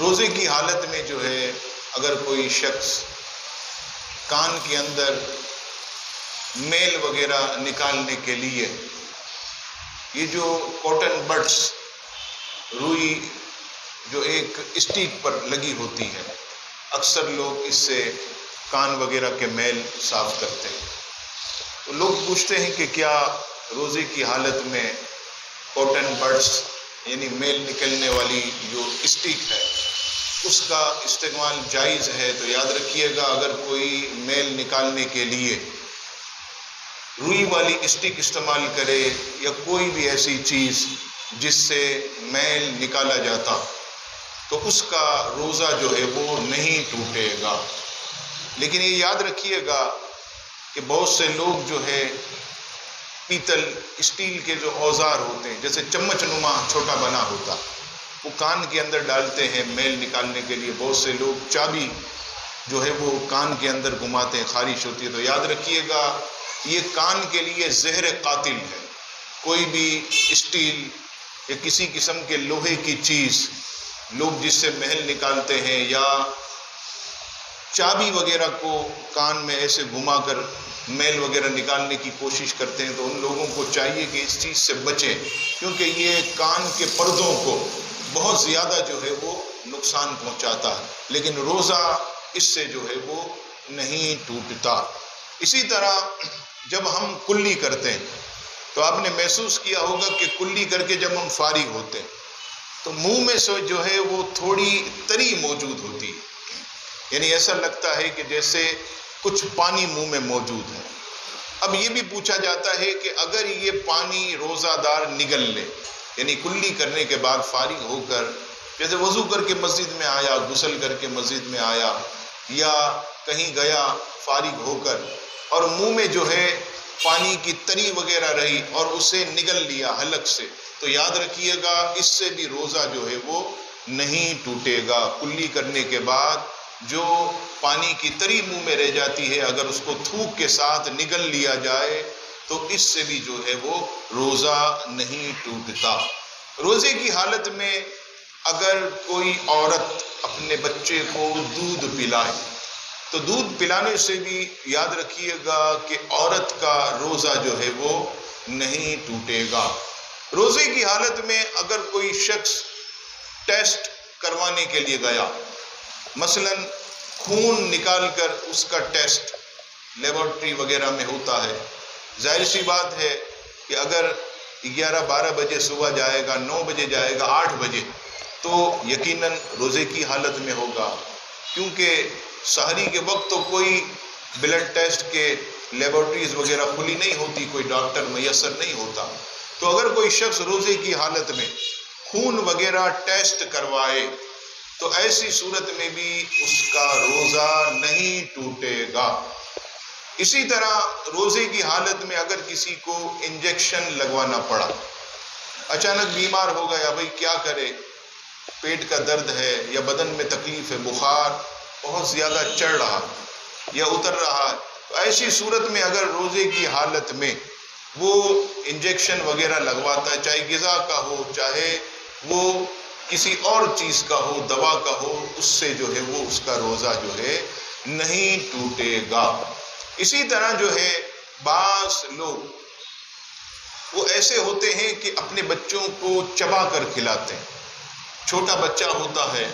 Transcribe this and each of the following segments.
روزے کی حالت میں جو ہے اگر کوئی شخص کان کے اندر میل وغیرہ نکالنے کے لیے یہ جو کاٹن بڈس روئی جو ایک اسٹیک پر لگی ہوتی ہے، اکثر لوگ اس سے کان وغیرہ کے میل صاف کرتے ہیں، تو لوگ پوچھتے ہیں کہ کیا روزے کی حالت میں کاٹن بڈس یعنی میل نکلنے والی جو اسٹیک ہے اس کا استعمال جائز ہے؟ تو یاد رکھیے گا، اگر کوئی میل نکالنے کے لیے روئی والی اسٹک استعمال کرے یا کوئی بھی ایسی چیز جس سے میل نکالا جاتا تو اس کا روزہ جو ہے وہ نہیں ٹوٹے گا۔ لیکن یہ یاد رکھیے گا کہ بہت سے لوگ جو ہے پیتل اسٹیل کے جو اوزار ہوتے ہیں، جیسے چمچ نما چھوٹا بنا ہوتا، وہ کان کے اندر ڈالتے ہیں میل نکالنے کے لیے۔ بہت سے لوگ چابی جو ہے وہ کان کے اندر گھماتے ہیں، خارش ہوتی ہے، تو یاد رکھیے گا یہ کان کے لیے زہر قاتل ہے۔ کوئی بھی اسٹیل یا کسی قسم کے لوہے کی چیز لوگ جس سے محل نکالتے ہیں یا چابی وغیرہ کو کان میں ایسے گھما کر میل وغیرہ نکالنے کی کوشش کرتے ہیں، تو ان لوگوں کو چاہیے کہ اس چیز سے بچیں، کیونکہ یہ کان کے پردوں کو بہت زیادہ جو ہے وہ نقصان پہنچاتا ہے، لیکن روزہ اس سے جو ہے وہ نہیں ٹوٹتا۔ اسی طرح جب ہم کلی کرتے ہیں تو آپ نے محسوس کیا ہوگا کہ کلی کر کے جب ہم فارغ ہوتے ہیں تو منہ میں سے جو ہے وہ تھوڑی تری موجود ہوتی ہے، یعنی ایسا لگتا ہے کہ جیسے کچھ پانی منہ میں موجود ہے۔ اب یہ بھی پوچھا جاتا ہے کہ اگر یہ پانی روزہ دار نگل لے، یعنی کلی کرنے کے بعد فارغ ہو کر جیسے وضو کر کے مسجد میں آیا، غسل کر کے مسجد میں آیا یا کہیں گیا فارغ ہو کر، اور منہ میں جو ہے پانی کی تری وغیرہ رہی اور اسے نگل لیا حلق سے، تو یاد رکھیے گا اس سے بھی روزہ جو ہے وہ نہیں ٹوٹے گا۔ کلی کرنے کے بعد جو پانی کی تری منہ میں رہ جاتی ہے، اگر اس کو تھوک کے ساتھ نگل لیا جائے تو اس سے بھی جو ہے وہ روزہ نہیں ٹوٹتا۔ روزے کی حالت میں اگر کوئی عورت اپنے بچے کو دودھ پلائے تو دودھ پلانے سے بھی یاد رکھیے گا کہ عورت کا روزہ جو ہے وہ نہیں ٹوٹے گا۔ روزے کی حالت میں اگر کوئی شخص ٹیسٹ کروانے کے لیے گیا، مثلا خون نکال کر اس کا ٹیسٹ لیبارٹری وغیرہ میں ہوتا ہے، ظاہر سی بات ہے کہ اگر 11-12 بجے صبح جائے گا، 9 بجے جائے گا، 8 بجے، تو یقیناً روزے کی حالت میں ہوگا، کیونکہ سحری کے وقت تو کوئی بلڈ ٹیسٹ کے لیبارٹریز وغیرہ کھلی نہیں ہوتی، کوئی ڈاکٹر میسر نہیں ہوتا۔ تو اگر کوئی شخص روزے کی حالت میں خون وغیرہ ٹیسٹ کروائے تو ایسی صورت میں بھی اس کا روزہ نہیں ٹوٹے گا۔ اسی طرح روزے کی حالت میں اگر کسی کو انجیکشن لگوانا پڑا، اچانک بیمار ہو گیا، بھئی کیا کرے، پیٹ کا درد ہے یا بدن میں تکلیف ہے، بخار بہت زیادہ چڑھ رہا یا اتر رہا ہے، تو ایسی صورت میں اگر روزے کی حالت میں وہ انجیکشن وغیرہ لگواتا ہے، چاہے غذا کا ہو، چاہے وہ کسی اور چیز کا ہو، دوا کا ہو، اس سے جو ہے وہ اس کا روزہ جو ہے نہیں ٹوٹے گا۔ اسی طرح جو ہے بعض لوگ وہ ایسے ہوتے ہیں کہ اپنے بچوں کو چبا کر کھلاتے ہیں۔ چھوٹا بچہ ہوتا ہے،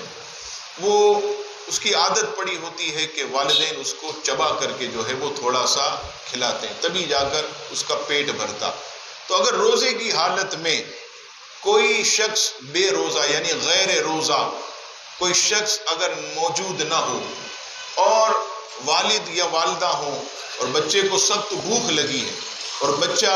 وہ اس کی عادت پڑی ہوتی ہے کہ والدین اس کو چبا کر کے جو ہے وہ تھوڑا سا کھلاتے ہیں، تبھی جا کر اس کا پیٹ بھرتا۔ تو اگر روزے کی حالت میں کوئی شخص بے روزہ یعنی غیر روزہ کوئی شخص اگر موجود نہ ہو اور والد یا والدہ ہوں اور بچے کو سخت بھوک لگی ہے اور بچہ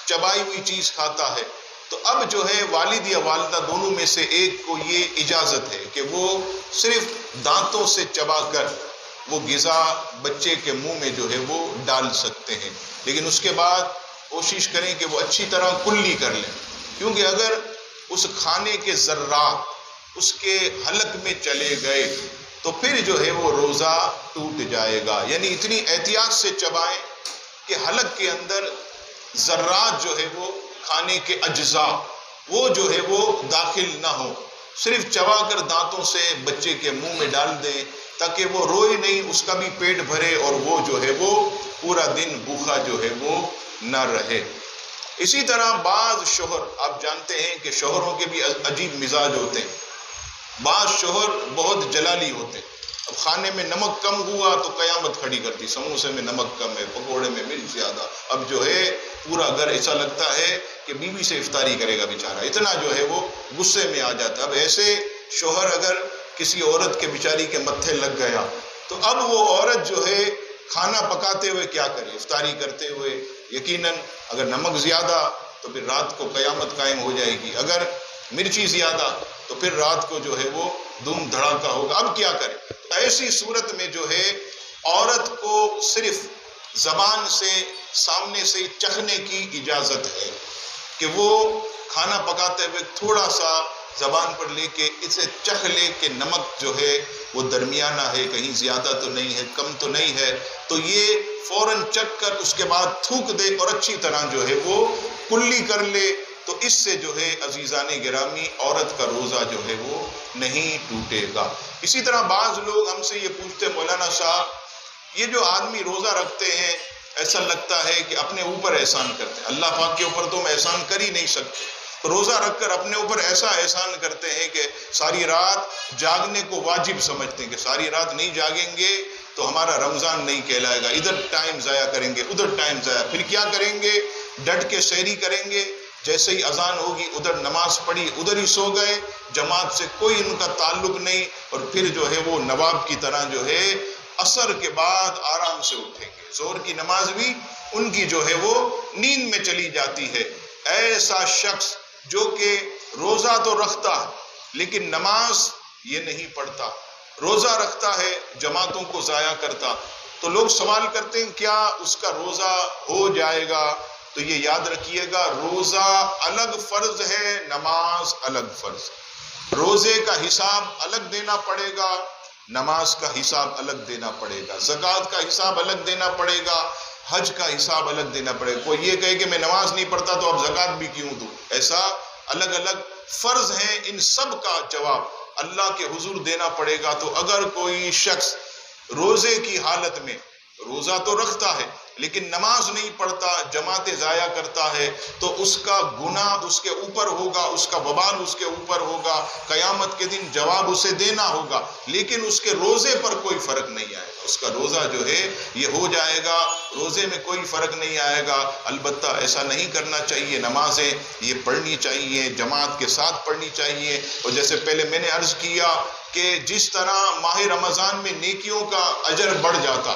چبائی ہوئی چیز کھاتا ہے، تو اب جو ہے والد یا والدہ دونوں میں سے ایک کو یہ اجازت ہے کہ وہ صرف دانتوں سے چبا کر وہ غذا بچے کے منہ میں جو ہے وہ ڈال سکتے ہیں، لیکن اس کے بعد کوشش کریں کہ وہ اچھی طرح کلی کر لیں، کیونکہ اگر اس کھانے کے ذرات اس کے حلق میں چلے گئے تو پھر جو ہے وہ روزہ ٹوٹ جائے گا۔ یعنی اتنی احتیاط سے چبائیں کہ حلق کے اندر ذرات جو ہے وہ کھانے کے اجزاء وہ جو ہے وہ داخل نہ ہو۔ صرف چبا کر دانتوں سے بچے کے منہ میں ڈال دیں تاکہ وہ روئے نہیں، اس کا بھی پیٹ بھرے اور وہ جو ہے وہ پورا دن بھوکا جو ہے وہ نہ رہے۔ اسی طرح بعض شوہر، آپ جانتے ہیں کہ شوہروں کے بھی عجیب مزاج ہوتے ہیں۔ بعض شوہر بہت جلالی ہوتے ہیں۔ اب کھانے میں نمک کم ہوا تو قیامت کھڑی کرتی، سموسے میں نمک کم ہے، پکوڑے میں مرچ زیادہ، اب جو ہے پورا گھر ایسا لگتا ہے کہ بیوی سے افطاری کرے گا بیچارہ، اتنا جو ہے وہ غصے میں آ جاتا ہے۔ اب ایسے شوہر اگر کسی عورت کے بیچاری کے متھے لگ گیا تو اب وہ عورت جو ہے کھانا پکاتے ہوئے کیا کرے، افطاری کرتے ہوئے یقیناً اگر نمک زیادہ تو پھر رات کو قیامت قائم ہو جائے گی، اگر مرچی زیادہ تو پھر رات کو جو ہے وہ دھوم دھڑاکا ہوگا۔ اب کیا کرے؟ ایسی صورت میں جو ہے عورت کو صرف زبان سے سامنے سے چکھنے کی اجازت ہے کہ وہ کھانا پکاتے ہوئے تھوڑا سا زبان پر لے کے اسے چکھ لے کہ نمک جو ہے وہ درمیانہ ہے، کہیں زیادہ تو نہیں ہے، کم تو نہیں ہے، تو یہ فوراً چکھ کر اس کے بعد تھوک دے اور اچھی طرح جو ہے وہ کلی کر لے، تو اس سے جو ہے عزیزان گرامی عورت کا روزہ جو ہے وہ نہیں ٹوٹے گا۔ اسی طرح بعض لوگ ہم سے یہ پوچھتے مولانا صاحب یہ جو آدمی روزہ رکھتے ہیں ایسا لگتا ہے کہ اپنے اوپر احسان کرتے ہیں، اللہ پاک کے اوپر تو ہم احسان کر ہی نہیں سکتے، تو روزہ رکھ کر اپنے اوپر ایسا احسان کرتے ہیں کہ ساری رات جاگنے کو واجب سمجھتے ہیں کہ ساری رات نہیں جاگیں گے تو ہمارا رمضان نہیں کہلائے گا، ادھر ٹائم ضائع کریں گے ادھر ٹائم ضائع، پھر کیا کریں گے؟ ڈٹ کے سحری کریں گے، جیسے ہی اذان ہوگی ادھر نماز پڑھی ادھر ہی سو گئے، جماعت سے کوئی ان کا تعلق نہیں، اور پھر جو ہے وہ نواب کی طرح جو ہے عصر کے بعد آرام سے اٹھیں گے، ظہر کی نماز بھی ان کی جو ہے وہ نیند میں چلی جاتی ہے۔ ایسا شخص جو کہ روزہ تو رکھتا ہے لیکن نماز یہ نہیں پڑھتا، روزہ رکھتا ہے جماعتوں کو ضائع کرتا، تو لوگ سوال کرتے ہیں کیا اس کا روزہ ہو جائے گا؟ تو یہ یاد رکھیے گا روزہ الگ فرض ہے، نماز الگ فرض ہے، روزے کا حساب الگ دینا پڑے گا، نماز کا حساب الگ دینا پڑے گا، زکوٰۃ کا حساب الگ دینا پڑے گا، حج کا حساب الگ دینا پڑے گا۔ کوئی یہ کہے کہ میں نماز نہیں پڑھتا تو اب زکوٰۃ بھی کیوں دوں؟ ایسا الگ الگ فرض ہیں، ان سب کا جواب اللہ کے حضور دینا پڑے گا۔ تو اگر کوئی شخص روزے کی حالت میں روزہ تو رکھتا ہے لیکن نماز نہیں پڑھتا، جماعتیں ضائع کرتا ہے، تو اس کا گناہ اس کے اوپر ہوگا، اس کا وبال اس کے اوپر ہوگا، قیامت کے دن جواب اسے دینا ہوگا، لیکن اس کے روزے پر کوئی فرق نہیں آئے گا، اس کا روزہ جو ہے یہ ہو جائے گا، روزے میں کوئی فرق نہیں آئے گا۔ البتہ ایسا نہیں کرنا چاہیے، نمازیں یہ پڑھنی چاہیے، جماعت کے ساتھ پڑھنی چاہیے، اور جیسے پہلے میں نے عرض کیا کہ جس طرح ماہ رمضان میں نیکیوں کا اجر بڑھ جاتا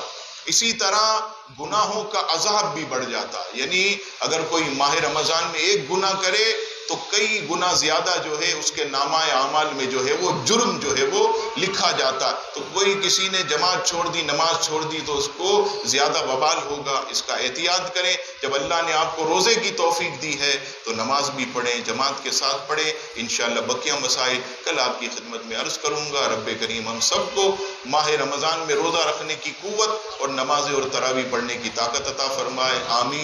اسی طرح گناہوں کا عذاب بھی بڑھ جاتا، یعنی اگر کوئی ماہ رمضان میں ایک گناہ کرے تو کئی گنا زیادہ جو ہے اس کے نامہ اعمال میں جو ہے وہ جرم جو ہے وہ لکھا جاتا۔ تو کوئی کسی نے جماعت چھوڑ دی، نماز چھوڑ دی تو اس کو زیادہ وبال ہوگا، اس کا احتیاط کریں۔ جب اللہ نے آپ کو روزے کی توفیق دی ہے تو نماز بھی پڑھیں، جماعت کے ساتھ پڑھیں۔ انشاءاللہ بقیہ مسائل کل آپ کی خدمت میں عرض کروں گا۔ رب کریم ہم سب کو ماہ رمضان میں روزہ رکھنے کی قوت اور نماز اور تراویح پڑھنے کی طاقت عطا فرمائے، آمین۔